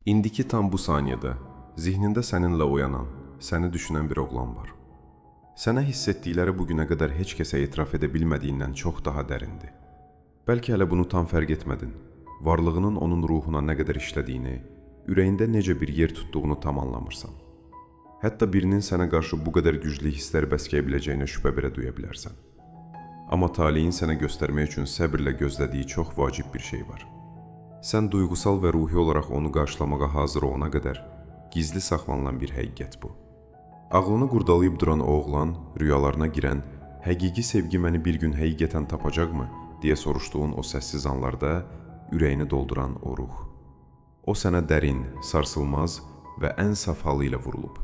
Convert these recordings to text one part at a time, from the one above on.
İndiki tam bu saniyədə zihnində səninlə oyanan, səni düşünən bir oğlan var. Sənə hiss etdikləri bugünə qədər heç kəsə etiraf edə bilmədiyindən çox daha dərindir. Bəlkə hələ bunu tam fərq etmədin. Varlığının onun ruhuna nə qədər işlədiyini, ürəyində necə bir yer tutduğunu tam anlamırsan. Hətta birinin sənə qarşı bu qədər güclü hisslər bəsləyə biləcəyinə şübhə belə duya bilərsən. Amma taleyin sənə göstərmək üçün səbirlə gözlədiyi çox vacib bir şey var. Sən duyğusal və ruhi olaraq onu qarşılamağa hazır olana qədər gizli saxlanılan bir həqiqət bu. Ağlını qurdalayıb duran o oğlan, rüyalarına girən, həqiqi sevgi məni bir gün həqiqətən tapacaqmı deyə soruşduğun o səssiz anlarda ürəyini dolduran o ruh. O sənə dərin, sarsılmaz və ən saf halı ilə vurulub.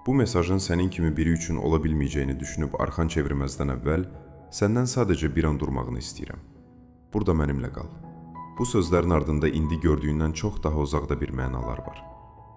Bu mesajın sənin kimi biri üçün ola bilməyəcəyini düşünüb arxan çevirməzdən əvvəl səndən sadəcə bir an durmağını istəyirəm. Burada mənimlə qal. Bu sözlərin ardında indi gördüyündən çox daha uzaqda bir mənalar var.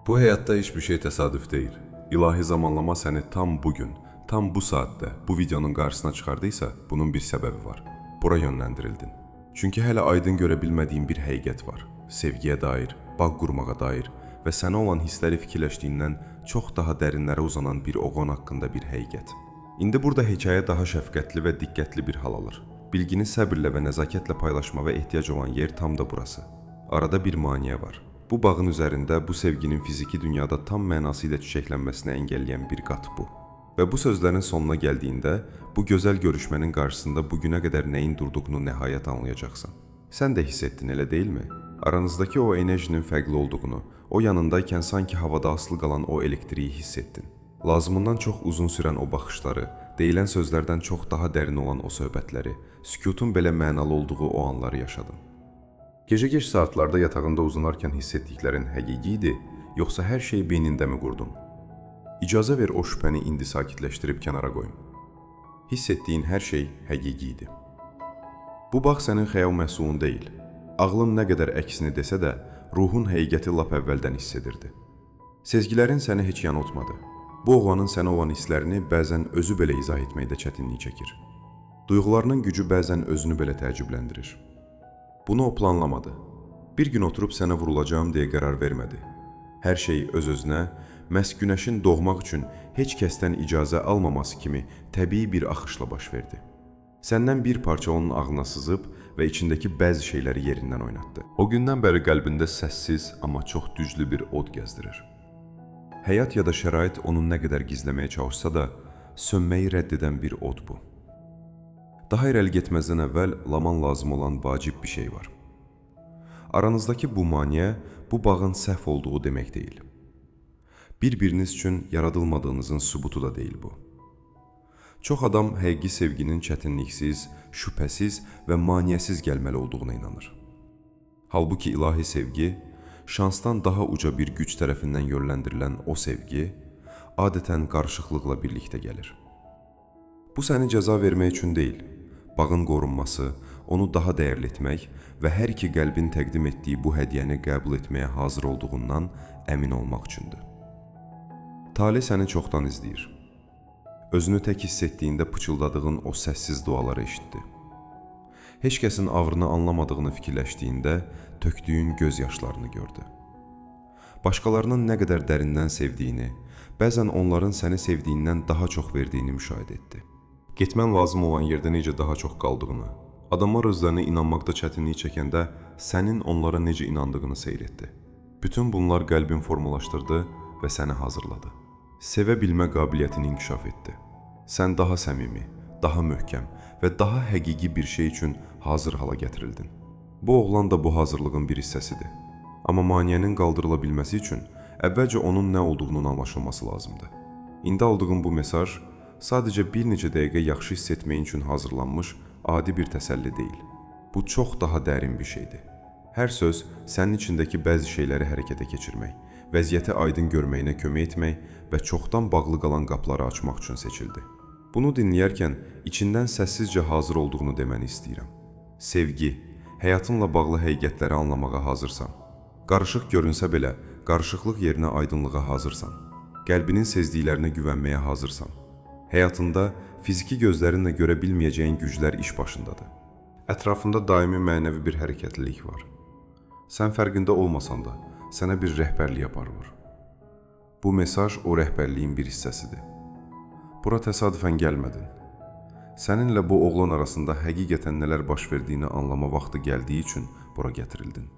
Bu həyatda heç bir şey təsadüf deyil. İlahi zamanlama səni tam bugün, tam bu saatdə bu videonun qarşısına çıxardıysa, bunun bir səbəbi var. Bura yönləndirildin. Çünki hələ aydın görə bilmədiyin bir həqiqət var. Sevgiyə dair, bağ qurmağa dair və sənə olan hissləri fikirləşdiyindən çox daha dərinlərə uzanan bir oğlan haqqında bir həqiqət. İndi burada hekayə daha şəfqətli və diqqətli bir hal alır. Bilgini səbirlə və nəzakətlə paylaşmağa ehtiyac olan yer tam da burası. Arada bir maneə var. Bu bağın üzərində bu sevginin fiziki dünyada tam mənası ilə çiçəklənməsini əngəlləyən bir qat bu. Və bu sözlərin sonuna gəldiyində, bu gözəl görüşmənin qarşısında bugünə qədər nəyin durduğunu nəhayət anlayacaqsan. Sən də hiss etdin, elə deyilmi? Aranızdakı o enerjinin fərqli olduğunu, o yanındaykən sanki havada asılı qalan o elektriyi hiss etdin. Lazımından çox uzun sürən o baxışları, deyilən sözlərdən çox daha dərin olan o söhbətləri, sükutun belə mənalı olduğu o anları yaşadın. Gecə-geç saatlarda yatağında uzanarkən hiss etdiklərin həqiqi idi, yoxsa hər şey beynində mi qurdun? İcazə ver o şübhəni indi sakitləşdirib kənara qoyum. Hiss etdiyin hər şey həqiqi idi. Bu bağ sənin xəyal məhsulun deyil. Ağlın nə qədər əksini desə də, ruhun həqiqəti lap əvvəldən hiss edirdi. Sezgilərin səni heç yanıltmadı. Bu oğlanın sənə olan hisslərini bəzən özü belə izah etməkdə çətinlik çəkir. Duyğularının gücü bəzən özünü belə təəccübləndirir. Bunu o planlamadı. Bir gün oturub sənə vurulacağım deyə qərar vermədi. Hər şey öz-özünə, məhz günəşin doğmaq üçün heç kəsdən icazə almaması kimi təbii bir axışla baş verdi. Səndən bir parça onun ağlına sızıb və içindəki bəzi şeyləri yerindən oynatdı. O gündən bəri qəlbində səssiz, amma çox güclü bir od gəzdirir. Həyat ya da şərait onun nə qədər gizləməyə çalışsa da, sönməyi rədd edən bir od bu. Daha irəli getməzdən əvvəl laman lazım olan vacib bir şey var. Aranızdakı bu maneə, bu bağın səhv olduğu demək deyil. Bir-biriniz üçün yaradılmadığınızın sübutu da deyil bu. Çox adam həqiqi sevginin çətinliksiz, şübhəsiz və maneəsiz gəlməli olduğuna inanır. Halbuki ilahi sevgi, şansdan daha uca bir güc tərəfindən yönləndirilən o sevgi, adətən qarışıqlıqla birlikdə gəlir. Bu səni cəza vermək üçün deyil, bağın qorunması, onu daha dəyərli etmək və hər iki qəlbin təqdim etdiyi bu hədiyyəni qəbul etməyə hazır olduğundan əmin olmaq üçündür. Tale səni çoxdan izləyir. Özünü tək hiss etdiyində pıçıldadığın o səssiz duaları eşitdi. Heç kəsin ağrını anlamadığını fikirləşdiyində tökdüyün göz yaşlarını gördü. Başqalarının nə qədər dərindən sevdiyini, bəzən onların səni sevdiyindən daha çox verdiyini müşahidə etdi. Getmən lazım olan yerdə necə daha çox qaldığını, adamlar özlərinə inanmaqda çətinlik çəkəndə sənin onlara necə inandığını seyr etdi. Bütün bunlar qəlbin formalaşdırdı və səni hazırladı. Sevə bilmə qabiliyyətini inkişaf etdi. Sən daha səmimi, daha möhkəm və daha həqiqi bir şey üçün hazır hala gətirildin. Bu oğlan da bu hazırlığın bir hissəsidir. Amma maneənin qaldırıla bilməsi üçün əvvəlcə onun nə olduğunun anlaşılması lazımdır. İndi aldığım bu mesaj sadəcə bir neçə dəqiqə yaxşı hiss etməyin üçün hazırlanmış adi bir təsəlli deyil. Bu çox daha dərin bir şeydir. Hər söz sənin içindəki bəzi şeyləri hərəkətə keçirmək, vəziyyəti aydın görməyinə kömək etmək və çoxdan bağlı qalan qapıları açmaq üçün seçildi. Bunu dinləyərkən içindən səssizcə hazır olduğunu deməni istəyirəm. Sevgi, həyatınla bağlı həqiqətləri anlamağa hazırsan. Qarışıq görünsə belə, qarışıqlıq yerinə aydınlığa hazırsan. Qəlbinin sezdiklərinə güvənməyə hazırsan. Həyatında fiziki gözlərinlə görə bilməyəcəyin güclər iş başındadır. Ətrafında daimi mənəvi bir hərəkətlilik var. Sən fərqində olmasan da, sənə bir rəhbərlik aparılır. Bu mesaj o rəhbərliyin bir hissəsidir. Bura təsadüfən gəlmədin. Səninlə bu oğlan arasında həqiqətən nələr baş verdiyini anlama vaxtı gəldiyi üçün bura gətirildin.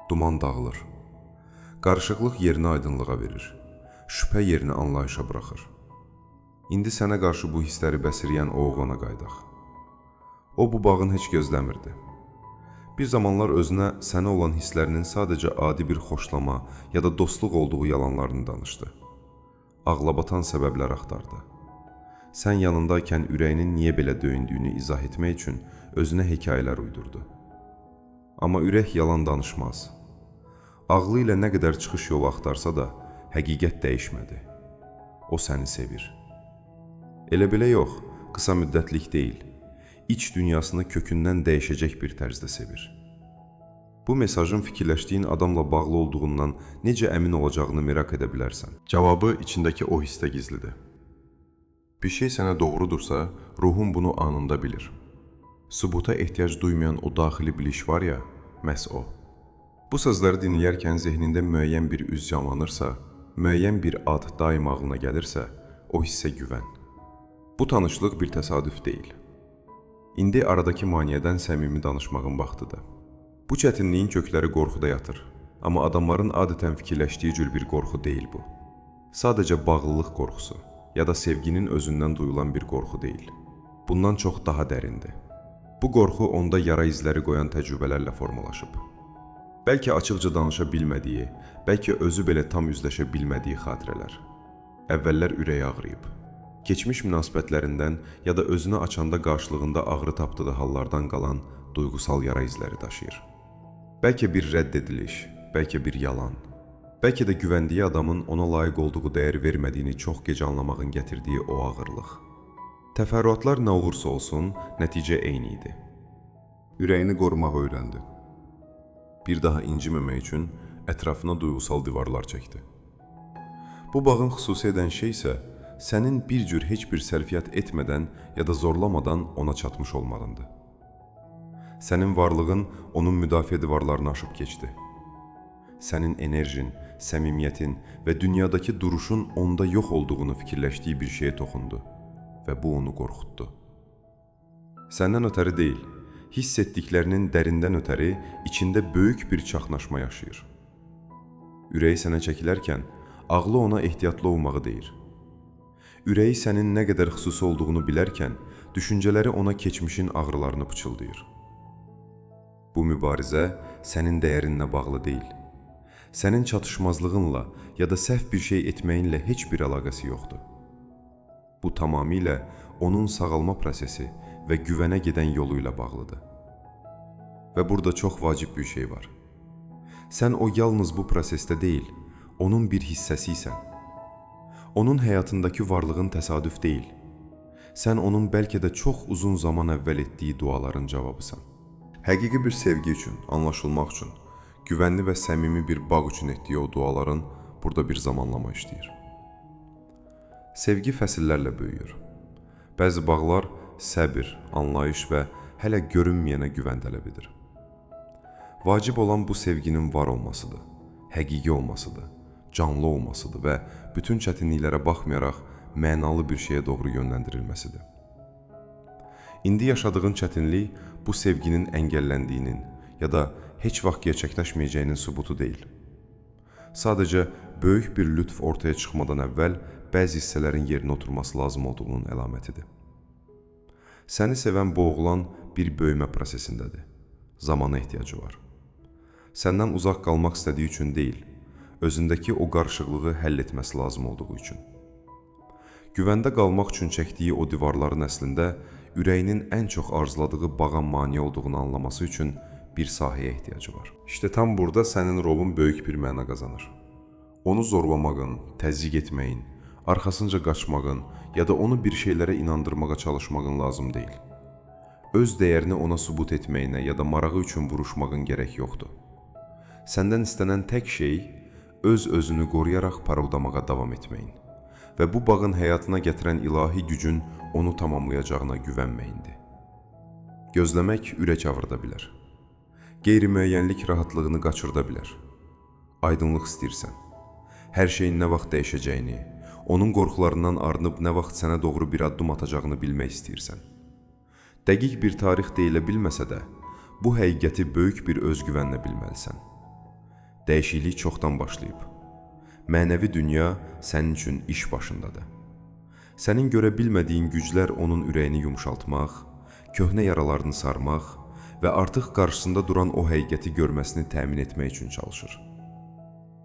Duman dağılır. Qarışıqlıq yerini aydınlığa verir. Şübhə yerini anlayışa buraxır. İndi sənə qarşı bu hissləri bəsiriyən o oğlana qaydaq. O bu bağın heç gözləmirdi. Bir zamanlar özünə sənə olan hisslərinin sadəcə adi bir xoşlama ya da dostluq olduğu yalanlarını danışdı. Ağlabatan səbəblər axtardı. Sən yanındaykən ürəyinin niyə belə döyündüyünü izah etmək üçün özünə hekayələr uydurdu. Amma ürək yalan danışmaz. Ağlı ilə nə qədər çıxış yolu axtarsa da, həqiqət dəyişmədi. O səni sevir. Elə belə yox, qısa müddətlik deyil. İç dünyasını kökündən dəyişəcək bir tərzdə sevir. Bu mesajın fikirləşdiyin adamla bağlı olduğundan necə əmin olacağını merak edə bilərsən. Cavabı içindəki o hissdə gizlidir. Bir şey sənə doğrudursa, ruhun bunu anında bilir. Sübuta ehtiyac duymayan o daxili biliş var ya, məhz o. Bu sözləri dinləyərkən zehnində müəyyən bir üz canlanırsa, müəyyən bir ad daim ağlına gəlirsə, o hissə güvən. Bu tanışlıq bir təsadüf deyil. İndi aradakı maneədən səmimi danışmağın vaxtıdır. Bu çətinliyin kökləri qorxuda yatır. Amma adamların adətən fikirləşdiyi cür bir qorxu deyil bu. Sadəcə bağlılıq qorxusu ya da sevginin özündən duyulan bir qorxu deyil. Bundan çox daha dərindir. Bu qorxu onda yara izləri qoyan təcrübələrlə formalaşıb. Bəlkə açıqca danışa bilmədiyi, bəlkə özü belə tam üzləşə bilmədiyi xatirələr. Əvvəllər ürəyi ağrıyıb. Keçmiş münasibətlərindən ya da özünü açanda qarşılığında ağrı tapdığı hallardan qalan duyğusal yara izləri daşıyır. Bəlkə bir rədd ediliş, bəlkə bir yalan, bəlkə də güvəndiyi adamın ona layiq olduğu dəyər vermədiyini çox gec anlamağın gətirdiyi o ağırlıq. Təfərrüatlar nə olursa olsun, nəticə eyni idi. Ürəyini qorumağı öyrəndi. Bir daha inciməmək üçün ətrafına duyğusal divarlar çəkdi. Bu bağın xüsusi edən şey isə sənin bir cür heç bir sərfiyyat etmədən ya da zorlamadan ona çatmış olmağındır. Sənin varlığın onun müdafiə divarlarını aşıb keçdi. Sənin enerjin, səmimiyyətin və dünyadakı duruşun onda yox olduğunu fikirləşdiyi bir şeyə toxundu və bu onu qorxutdu. Səndən ötəri deyil, hiss etdiklərinin dərindən ötəri içində böyük bir çaxnaşma yaşayır. Ürəyi sənə çəkilərkən ağlı ona ehtiyatlı olmağı deyir. Ürəyi sənin nə qədər xüsusi olduğunu bilərkən, düşüncələri ona keçmişin ağrılarını pıçıldayır. Bu mübarizə sənin dəyərinlə bağlı deyil. Sənin çatışmazlığınla ya da səhv bir şey etməyinlə heç bir əlaqəsi yoxdur. Bu tamamilə onun sağalma prosesi və güvənə gedən yolu ilə bağlıdır. Və burada çox vacib bir şey var. Sən o yalnız bu prosesdə deyil, onun bir hissəsiysən. Onun həyatındakı varlığın təsadüf deyil. Sən onun bəlkə də çox uzun zaman əvvəl etdiyi duaların cavabısan. Həqiqi bir sevgi üçün, anlaşılmaq üçün, güvənli və səmimi bir bağ üçün etdiyi o duaların burada bir zamanlama işləyir. Sevgi fəsillərlə böyüyür. Bəzi bağlar səbir, anlayış və hələ görünməyənə güvən tələb edir. Vacib olan bu sevginin var olmasıdır, həqiqi olmasıdır, canlı olmasıdır və bütün çətinliklərə baxmayaraq mənalı bir şeyə doğru yönləndirilməsidir. İndi yaşadığın çətinlik bu sevginin əngəlləndiyinin ya da heç vaxt gerçəkləşməyəcəyinin sübutu deyil. Sadəcə böyük bir lütf ortaya çıxmadan əvvəl bəzi hissələrin yerinə oturması lazım olduğunun əlamətidir. Səni sevən bu oğlan bir böyümə prosesindədir. Zamana ehtiyacı var. Səndən uzaq qalmaq istədiyi üçün deyil, özündəki o qarışıqlığı həll etməsi lazım olduğu üçün. Güvəndə qalmaq üçün çəkdiyi o divarların əslində ürəyinin ən çox arzuladığı bağa mane olduğunu anlaması üçün bir sahəyə ehtiyacı var. İşte tam burada sənin rolun böyük bir məna qazanır. Onu zorlamağın, təzyiq etməyin, arxasınca qaçmağın ya da onu bir şeylərə inandırmağa çalışmağın lazım deyil. Öz dəyərini ona sübut etməyinə ya da marağı üçün vuruşmağın gərək yoxdur. Səndən istənən tək şey öz-özünü qoruyaraq parıldamağa davam etməyin və bu bağın həyatına gətirən ilahi gücün onu tamamlayacağına güvənməyindir. Gözləmək ürək ağrıda bilər. Qeyri-müəyyənlik rahatlığını qaçırda bilər. aydınlıq istəyirsən. Hər şeyin nə vaxt dəyişəcəyini, onun qorxularından arınıb nə vaxt sənə doğru bir addım atacağını bilmək istəyirsən. Dəqiq bir tarix deyilə bilməsə də, bu həqiqəti böyük bir özgüvənlə bilməlisən. Dəyişiklik çoxdan başlayıb. Mənəvi dünya sənin üçün iş başındadır. Sənin görə bilmədiyin güclər onun ürəyini yumşaltmaq, köhnə yaralarını sarmaq və artıq qarşısında duran o həqiqəti görməsini təmin etmək üçün çalışır.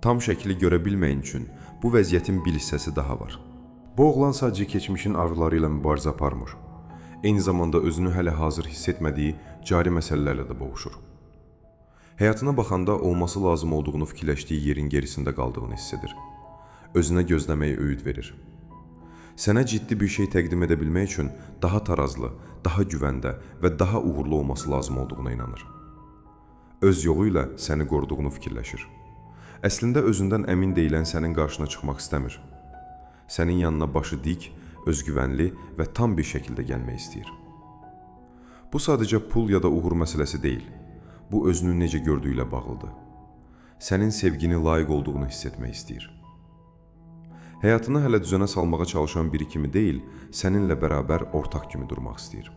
Tam şəkli görə bilməyin üçün bu vəziyyətin bir hissəsi daha var. Bu oğlan sadəcə keçmişin arzuları ilə mübarizə aparmır. Eyni zamanda özünü hələ hazır hiss etmədiyi cari məsələlərlə də boğuşur. Həyatına baxanda olması lazım olduğunu fikirləşdiyi yerin gerisində qaldığını hiss edir. Özünə gözləməyi öyüd verir. Sənə ciddi bir şey təqdim edə bilmək üçün daha tarazlı, daha güvəndə və daha uğurlu olması lazım olduğuna inanır. Öz yolu ilə səni qoruduğunu fikirləşir. Əslində özündən əmin deyilən sənin qarşına çıxmaq istəmir. Sənin yanına başı dik, özgüvənli və tam bir şəkildə gəlmək istəyir. Bu sadəcə pul ya da uğur məsələsi deyil. Bu özünü necə gördüyü ilə bağlıdır. Sənin sevgini layiq olduğunu hiss etmək istəyir. Həyatını hələ düzənə salmağa çalışan biri kimi deyil, səninlə bərabər ortaq kimi durmaq istəyir.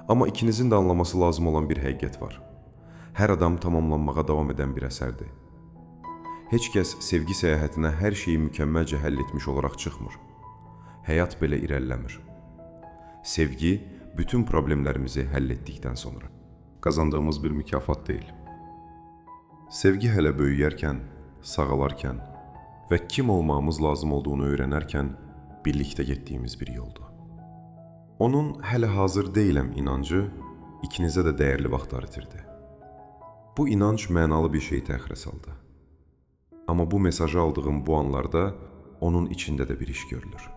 Amma ikinizin də anlaması lazım olan bir həqiqət var. Hər adam tamamlanmağa davam edən bir əsərdir. Heç kəs sevgi səyahətinə hər şeyi mükəmməlcə həll etmiş olaraq çıxmır. Həyat belə irəliləmir. Sevgi bütün problemlərimizi həll etdikdən sonra qazandığımız bir mükafat deyil. Sevgi hələ böyüyərkən, sağalarkən və kim olmağımız lazım olduğunu öyrənərkən birlikdə getdiyimiz bir yoldur. Onun hələ hazır deyiləm inancı ikinizə də dəyərli vaxtlar itirdi. Bu inanc mənalı bir şey təxirə saldı. Amma bu mesajı aldığım bu anlarda onun içində də bir iş görülür.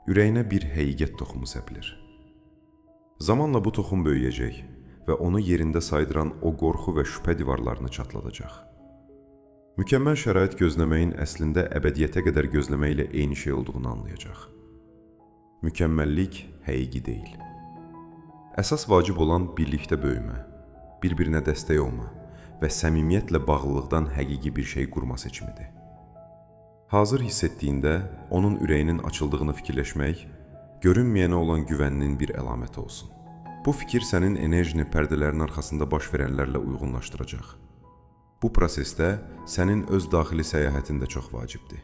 Ürəyinə bir həqiqət toxumu səpilir. Zamanla bu toxum böyüyəcək və onu yerində saydıran o qorxu və şübhə divarlarını çatladacaq. Mükəmməl şərait gözləməyin əslində əbədiyyətə qədər gözləməklə eyni şey olduğunu anlayacaq. Mükəmməllik həqiqi deyil. Əsas vacib olan birlikdə böyümə, bir-birinə dəstək olma və səmimiyyətlə bağlılıqdan həqiqi bir şey qurma seçimidir. Hazır hiss etdiyində onun ürəyinin açıldığını fikirləşmək, görünməyənə olan güvəninin bir əlaməti olsun. Bu fikir sənin enerjini pərdələrin arxasında baş verənlərlə uyğunlaşdıracaq. Bu prosesdə sənin öz daxili səyahətin də çox vacibdir.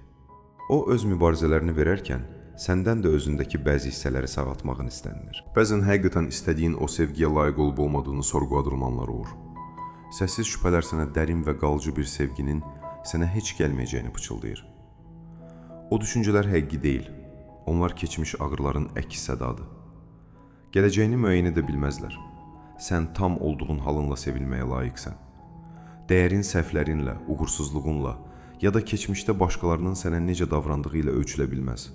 O öz mübarizələrini verərkən səndən də özündəki bəzi hissələri sağaltmağın istənilir. Bəzən həqiqətən istədiyin o sevgiyə layiq olub olmadığını sorğulayan anlar olur. Səssiz şübhələr sənə dərin və qalıcı bir sevginin sənə heç gəlməyəcəyini pıçıldayır. O düşüncələr həqiqi deyil, onlar keçmiş ağrıların əks sədadır. Gələcəyini müəyyən edə bilməzlər. Sən tam olduğun halınla sevilməyə layiqsən. Dəyərin səhvlərinlə, uğursuzluğunla ya da keçmişdə başqalarının sənə necə davrandığı ilə ölçülə bilməz.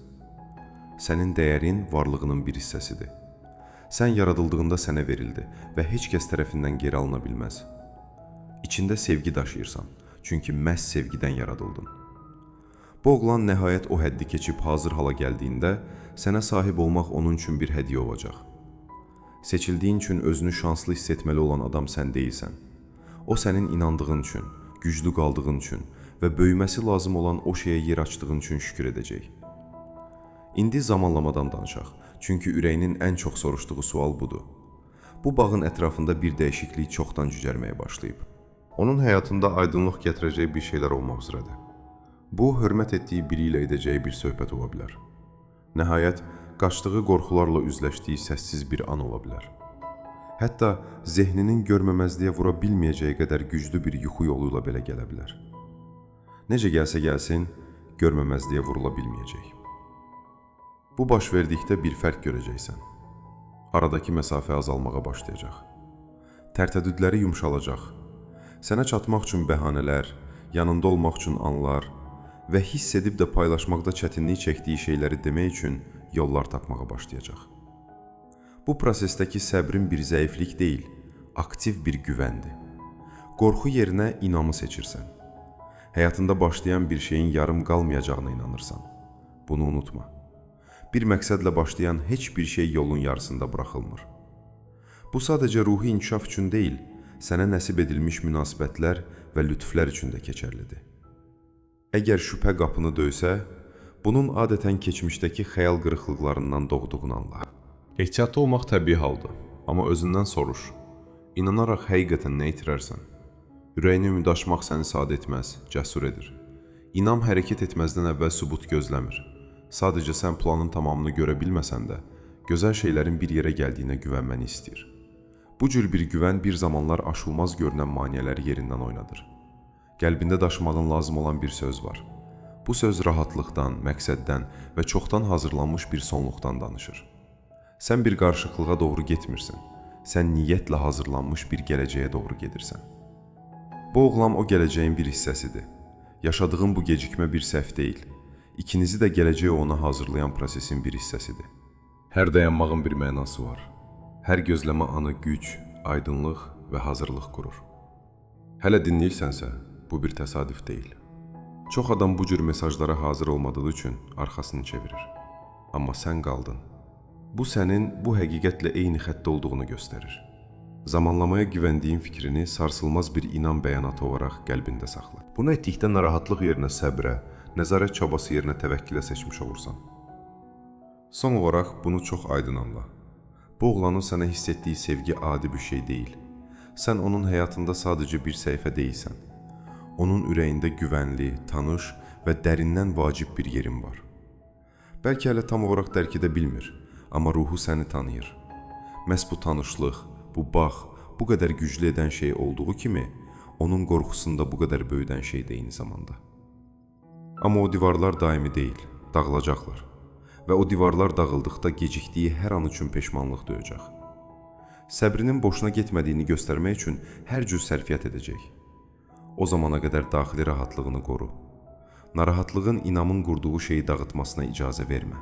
Sənin dəyərin varlığının bir hissəsidir. Sən yaradıldığında sənə verildi və heç kəs tərəfindən geri alına bilməz. İçində sevgi daşıyırsan, çünki məhz sevgidən yaradıldın. Bu oğlan nəhayət o həddi keçib hazır hala gəldiyində sənə sahib olmaq onun üçün bir hədiyyə olacaq. Seçildiyin üçün özünü şanslı hiss etməli olan adam sən deyilsən. O sənin inandığın üçün, güclü qaldığın üçün və böyüməsi lazım olan o şeyə yer açdığın üçün şükür edəcək. İndi zamanlamadan danışaq, çünki ürəyinin ən çox soruşduğu sual budur. Bu bağın ətrafında bir dəyişiklik çoxdan cücərməyə başlayıb. Onun həyatında aydınlıq gətirəcək bir şeylər olmaq üzrədir. Bu, hörmət etdiyi biri ilə edəcəyi bir söhbət ola bilər. Nəhayət, qaçdığı qorxularla üzləşdiyi səssiz bir an ola bilər. Hətta zehninin görməməzliyə vura bilməyəcəyi qədər güclü bir yuxu yolu ilə belə gələ bilər. Necə gəlsə gəlsin, görməməzliyə vurula bilməyəcək. Bu baş verdikdə bir fərq görəcəksən. Aradakı məsafə azalmağa başlayacaq. Tərtədüdləri yumşalacaq. Sənə çatmaq üçün bəhanələr, yanında olmaq üçün anlar və hiss edib də paylaşmaqda çətinlik çəkdiyi şeyləri demək üçün yollar tapmağa başlayacaq. Bu prosesdəki səbrin bir zəiflik deyil, aktiv bir güvəndir. Qorxu yerinə inamı seçirsən. Həyatında başlayan bir şeyin yarım qalmayacağına inanırsan. Bunu unutma. Bir məqsədlə başlayan heç bir şey yolun yarısında buraxılmır. Bu sadəcə ruhi inkişaf üçün deyil, sənə nəsib edilmiş münasibətlər və lütflər üçün də keçərlidir. Əgər şübhə qapını döysə, bunun adətən keçmişdəki xəyal qırıqlıqlarından doğduğunu anla. Ehtiyatlı olmaq təbii haldır, amma özündən soruş. İnanaraq həqiqətən nə itirərsən? Ürəyini ümid aşmaq səni sadə etməz, cəsur edir. İnam hərəkət etməzdən əvvəl sübut gözləmir. Sadəcə sən planın tamamını görə bilməsən də, gözəl şeylərin bir yerə gəldiyinə güvənməni istəyir. Bu cür bir güvən bir zamanlar aşılmaz görünən maneələri yerindən oynadır. Qəlbində daşımağın lazım olan bir söz var. Bu söz rahatlıqdan, məqsəddən və çoxdan hazırlanmış bir sonluqdan danışır. Sən bir qarışıqlığa doğru getmirsən, sən niyyətlə hazırlanmış bir gələcəyə doğru gedirsən. Bu oğlan o gələcəyin bir hissəsidir. Yaşadığın bu gecikmə bir səhv deyil. İkinizi də gələcəyə ona hazırlayan prosesin bir hissəsidir. Hər dayanmağın bir mənası var. Hər gözləmə anı güc, aydınlıq və hazırlıq qurur. Hələ dinləyirsənsə, bu bir təsadüf deyil. Çox adam bu cür mesajlara hazır olmadığı üçün arxasını çevirir. Amma sən qaldın. Bu sənin bu həqiqətlə eyni xəttdə olduğunu göstərir. Zamanlamaya güvəndiyin fikrini sarsılmaz bir inan bəyanatı olaraq qəlbində saxla. Bunu etdikdə narahatlıq yerinə səbrə, nəzarət çabası yerinə təvəkkülə seçmiş olursan. Son olaraq bunu çox aydın anla. Bu oğlanın sənə hiss etdiyi sevgi adi bir şey deyil. Sən onun həyatında sadəcə bir səhifə deyilsən. Onun ürəyində güvənli, tanış və dərindən vacib bir yerin var. Bəlkə hələ tam olaraq dərk edə bilmir, amma ruhu səni tanıyır. Məhz bu tanışlıq, bu bağ, bu qədər güclü edən şey olduğu kimi, onun qorxusunda bu qədər böyüdən şey də eyni zamanda. Amma o divarlar daimi deyil, dağılacaqlar. Və o divarlar dağıldıqda gecikdiyi hər an üçün peşmanlıq duyacaq. Səbrinin boşuna getmədiyini göstərmək üçün hər cür sərfiyyat edəcək. O zamana qədər daxili rahatlığını qoru. Narahatlığın inamın qurduğu şeyi dağıtmasına icazə vermə.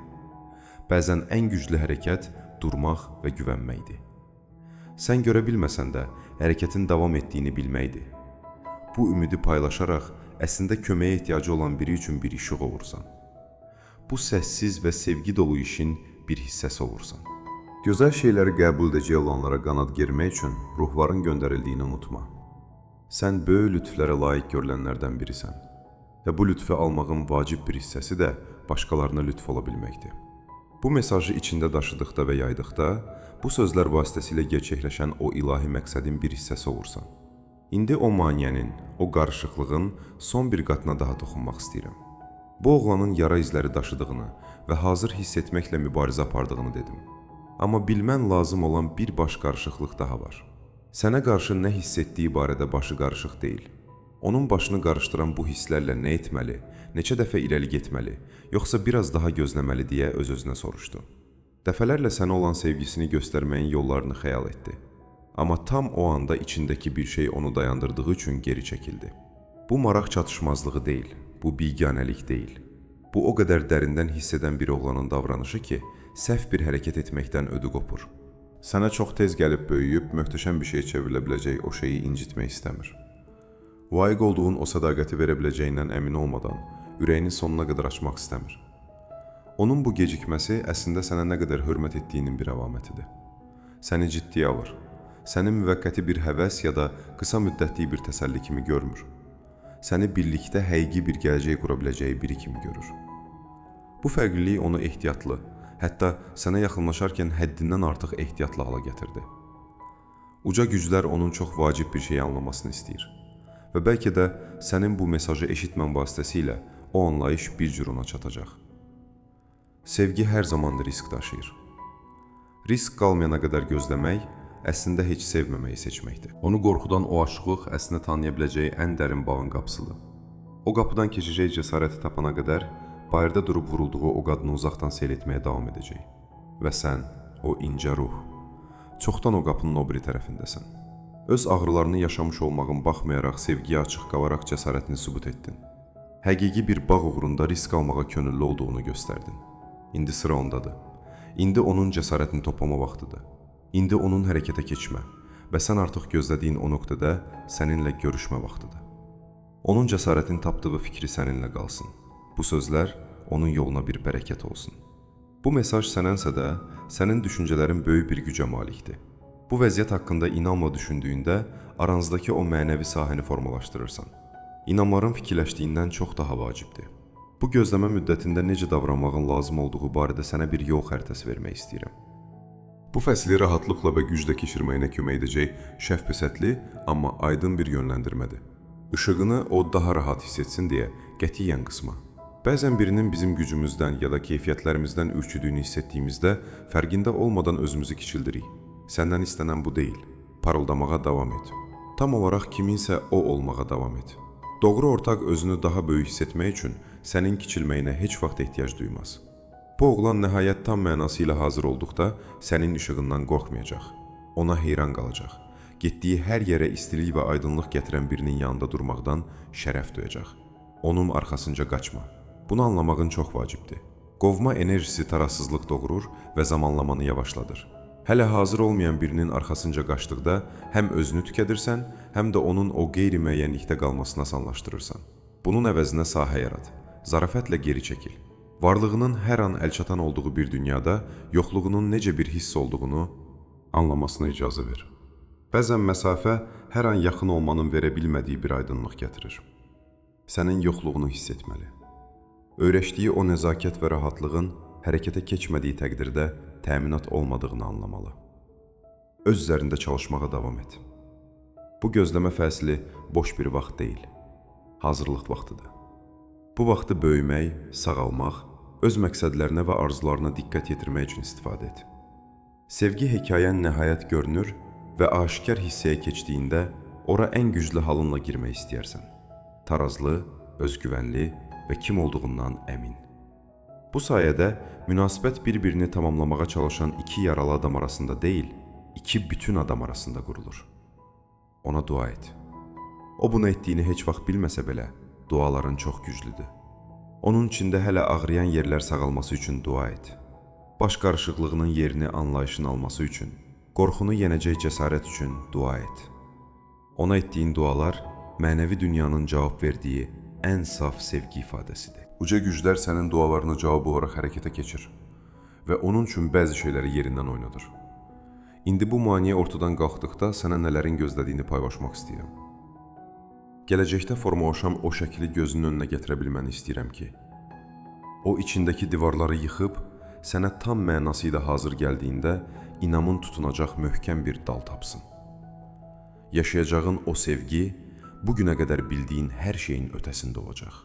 Bəzən ən güclü hərəkət durmaq və güvənməkdir. Sən görə bilməsən də hərəkətin davam etdiyini bilməkdir. Bu ümidi paylaşaraq əslində köməyə ehtiyacı olan biri üçün bir işıq olursan. Bu səssiz və sevgi dolu işin bir hissəsi olursan. Gözəl şeyləri qəbul edəcək olanlara qanad germək üçün ruhların göndərildiyini unutma. Sən böyük lütflərə layiq görülənlərdən birisən və bu lütfü almağın vacib bir hissəsi də başqalarına lütf ola bilməkdir. Bu mesajı içində daşıdıqda və yaydıqda, bu sözlər vasitəsilə gerçəkləşən o ilahi məqsədin bir hissəsi olursan. İndi o maneənin, o qarışıqlığın son bir qatına daha toxunmaq istəyirəm. Bu oğlanın yara izləri daşıdığını və hazır hiss etməklə mübarizə apardığını dedim. Amma bilmən lazım olan bir baş qarışıqlıq daha var. Sənə qarşı nə hiss etdiyi barədə başı qarışıq deyil. Onun başını qarışdıran bu hisslərlə nə etməli, neçə dəfə irəli getməli, yoxsa biraz daha gözləməli deyə öz-özünə soruşdu. Dəfələrlə sənə olan sevgisini göstərməyin yollarını xəyal etdi. Amma tam o anda içindəki bir şey onu dayandırdığı üçün geri çəkildi. Bu maraq çatışmazlığı deyil, bu biganəlik deyil. Bu o qədər dərindən hiss edən bir oğlanın davranışı ki, səhv bir hərəkət etməkdən ödü qopur. Sənə çox tez gəlib böyüyüb, möhtəşəm bir şey çevrilə biləcək o şeyi incitmək istəmir. Layiq olduğun o sədaqəti verə biləcəyindən əmin olmadan, ürəyini sonuna qədər açmaq istəmir. Onun bu gecikməsi əslində sənə nə qədər hörmət etdiyinin bir əlamətidir. Səni ciddiyə alır. Səni müvəqqəti bir həvəs ya da qısa müddətli bir təsəlli kimi görmür. Səni birlikdə həqiqi bir gələcək qura biləcəyi biri kimi görür. Bu fərqlilik onu ehtiyatlı, hətta sənə yaxınlaşarkən həddindən artıq ehtiyatlı hala gətirdi. Uca güclər onun çox vacib bir şey anlamasını istəyir. Və bəlkə də sənin bu mesajı eşitmən vasitəsilə o anlayış bir cür ona çatacaq. Sevgi hər zaman risk daşıyır. Risk qalmayana qədər gözləmək, əslində heç sevməməyi seçməkdir. Onu qorxudan o aşıqlıq əslində tanıya biləcəyi ən dərin bağın qapısıdır. O qapıdan keçəcək cəsarəti tapana qədər bayırda durub vurulduğu o qadını uzaqdan seyr etməyə davam edəcək. Və sən, o incə ruh, çoxdan o qapının o biri tərəfindəsən. Öz ağrılarını yaşamış olmağın baxmayaraq sevgiyə açıq qalaraq cəsarətini sübut etdin. Həqiqi bir bağ uğrunda risk almağa könüllü olduğunu göstərdin. İndi sıra ondadır. İndi onun cəsarətini toplama vaxtıdır. İndi onun hərəkətə keçmə və sən artıq gözlədiyin o nöqtədə səninlə görüşmə vaxtıdır. Onun cəsarətini tapdığı fikri səninlə qalsın. Bu sözlər onun yoluna bir bərəkət olsun. Bu mesaj sənənsə də, sənin düşüncələrin böyük bir gücə malikdir. Bu vəziyyət haqqında inamla düşündüyündə aranızdakı o mənəvi sahəni formalaşdırırsan. İnamların fikirləşdiyindən çox daha vacibdir. Bu gözləmə müddətində necə davranmağın lazım olduğu barədə sənə bir yol xəritəsi vermək istəyirəm. Bu fəsli rahatlıqla və güclə keçirməyinə kömək edəcək şəfqətli, amma aydın bir yönləndirmədir. İşığını o daha rahat hiss etsin deyə qətiyyən qısma. Bəzən birinin bizim gücümüzdən ya da keyfiyyətlərimizdən ürküdüyünü hiss etdiyimizdə fərqində olmadan özümüzü kiçildirik. Səndən istənən bu deyil. Parıldamağa davam et. Tam olaraq kiminsə o olmağa davam et. Doğru ortaq özünü daha böyük hiss etmək üçün sənin kiçilməyinə heç vaxt ehtiyac duymaz. Bu oğlan nəhayət tam mənası ilə hazır olduqda sənin işığından qorxmayacaq. Ona heyran qalacaq. Getdiyi hər yerə istilik və aydınlıq gətirən birinin yanında durmaqdan şərəf duyacaq. Onun arxasınca qaçma. Bunu anlamağın çox vacibdir. Qovma enerjisi tarazsızlıq doğurur və zamanlamanı yavaşladır. Hələ hazır olmayan birinin arxasınca qaçdıqda həm özünü tükədirsən, həm də onun o qeyri-müəyyənlikdə qalmasını asanlaşdırırsan. Bunun əvəzinə sahə yarat. Zarafətlə geri çəkil. Varlığının hər an əlçatan olduğu bir dünyada yoxluğunun necə bir hiss olduğunu anlamasına icazə ver. Bəzən məsafə hər an yaxın olmanın verə bilmədiyi bir aydınlıq gətirir. Sənin yoxluğunu hiss etməli. Öyrəşdiyi o nəzakət və rahatlığın hərəkətə keçmədiyi təqdirdə təminat olmadığını anlamalı. Öz üzərində çalışmağa davam et. Bu gözləmə fəsli boş bir vaxt deyil, hazırlıq vaxtıdır. Bu vaxtı böyümək, sağalmaq, öz məqsədlərinə və arzularına diqqət yetirmək üçün istifadə et. Sevgi hekayən nəhayət görünür və aşikar hissəyə keçdiyində ora ən güclü halınla girmək istəyərsən. Tarazlı, özgüvənli və kim olduğundan əmin. Bu sayədə münasibət bir-birini tamamlamağa çalışan iki yaralı adam arasında deyil, iki bütün adam arasında qurulur. Ona dua et. O bunu etdiyini heç vaxt bilməsə belə, duaların çox güclüdür. Onun içində hələ ağrıyan yerlər sağalması üçün dua et. Baş qarışıqlığının yerini anlayışın alması üçün, qorxunu yenəcək cəsarət üçün dua et. Ona etdiyin dualar mənəvi dünyanın cavab verdiyi ən saf sevgi ifadəsidir. Uca güclər sənin dualarına cavab olaraq hərəkətə keçir və onun üçün bəzi şeyləri yerindən oynadır. İndi bu maneə ortadan qalxdıqda sənə nələrin gözlədiyini paylaşmaq istəyirəm. Gələcəkdə formalaşan o şəkli gözünün önünə gətirə bilməni istəyirəm ki, o içindəki divarları yıxıb, sənə tam mənası ilə hazır gəldiyində inamın tutunacaq möhkəm bir dal tapsın. Yaşayacağın o sevgi, bugünə qədər bildiyin hər şeyin ötəsində olacaq.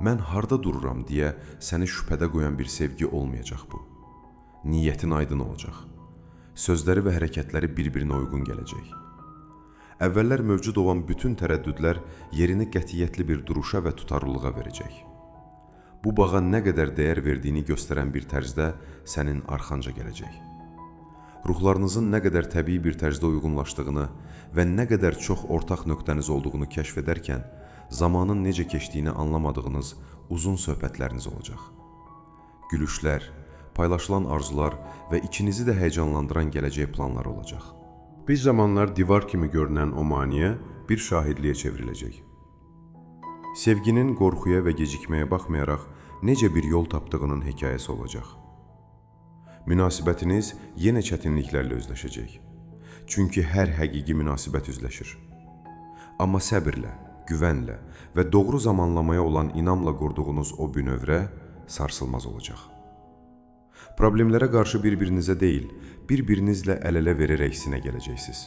Mən harda dururam deyə səni şübhədə qoyan bir sevgi olmayacaq bu. Niyyətin aydın olacaq. Sözləri və hərəkətləri bir-birinə uyğun gələcək. Əvvəllər mövcud olan bütün tərəddüdlər yerini qətiyyətli bir duruşa və tutarlılığa verəcək. Bu bağa nə qədər dəyər verdiyini göstərən bir tərzdə sənin arxanca gələcək. Ruhlarınızın nə qədər təbii bir tərzdə uyğunlaşdığını və nə qədər çox ortaq nöqtəniz olduğunu kəşf edərkən, zamanın necə keçdiyini anlamadığınız uzun söhbətləriniz olacaq. Gülüşlər, paylaşılan arzular və içinizi də həyəcanlandıran gələcək planlar olacaq. Bir zamanlar divar kimi görünən o maneə bir şahidliyə çevriləcək. Sevginin qorxuya və gecikməyə baxmayaraq necə bir yol tapdığının hekayəsi olacaq. Münasibətiniz yenə çətinliklərlə üzləşəcək. Çünki hər həqiqi münasibət üzləşir. Amma səbirlə, güvənlə və doğru zamanlamaya olan inamla qurduğunuz o bünövrə sarsılmaz olacaq. Problemlərə qarşı bir-birinizə deyil, bir-birinizlə əl-ələ verərək sinə gələcəksiniz.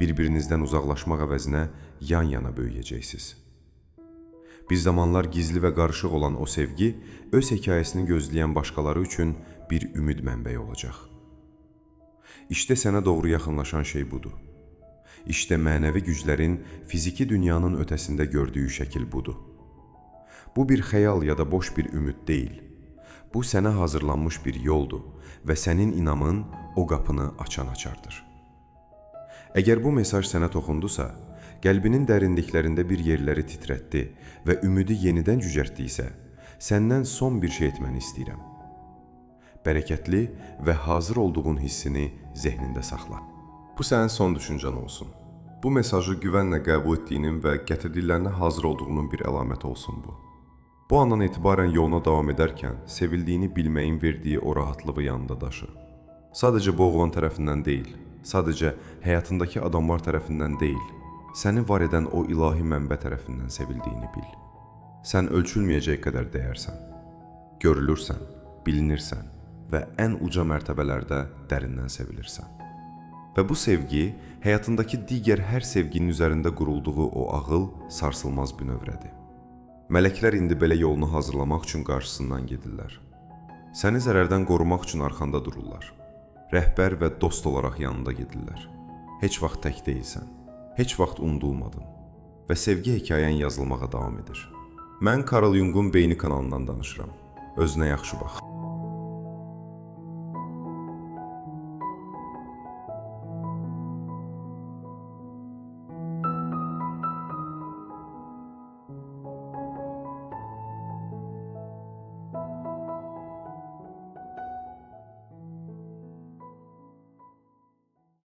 Bir-birinizdən uzaqlaşmaq əvəzinə yan-yana böyüyəcəksiniz. Bir zamanlar gizli və qarışıq olan o sevgi, öz hekayəsini gözləyən başqaları üçün bir ümid mənbəyi olacaq. İşte sənə doğru yaxınlaşan şey budur. İşte mənəvi güclərin fiziki dünyanın ötəsində gördüyü şəkil budur. Bu bir xəyal ya da boş bir ümid deyil. Bu sənə hazırlanmış bir yoldur və sənin inamın o qapını açardır. Əgər bu mesaj sənə toxundusa, qəlbinin dərinliklərində bir yerləri titrətdi və ümidi yenidən cücərtdiysə, səndən son bir şey etməni istəyirəm. Bərəkətli və hazır olduğun hissini zehnində saxla. Bu sənin son düşüncən olsun. Bu mesajı güvənlə qəbul etdiyinin və gətirdiklərinə hazır olduğunun bir əlaməti olsun bu. Bu andan etibarən yoluna davam edərkən sevildiyini bilməyin verdiyi o rahatlığı yanında daşı. Sadəcə bu oğlan tərəfindən deyil, sadəcə həyatındakı adamlar tərəfindən deyil, səni var edən o ilahi mənbə tərəfindən sevildiyini bil. Sən ölçülməyəcək qədər dəyərsən. Görülürsən, bilinirsən və ən uca mərtəbələrdə dərindən sevilirsən. Və bu sevgi, həyatındakı digər hər sevginin üzərində qurulduğu o ağıl sarsılmaz bünövrədir. Mələklər indi belə yolunu hazırlamaq üçün qarşısından gedirlər. Səni zərərdən qorumaq üçün arxanda dururlar. Rəhbər və dost olaraq yanında gedirlər. Heç vaxt tək deyilsən, heç vaxt unudulmadın və sevgi hekayən yazılmağa davam edir. Mən Carl Jung'un Beyni kanalından danışıram. Özünə yaxşı bax.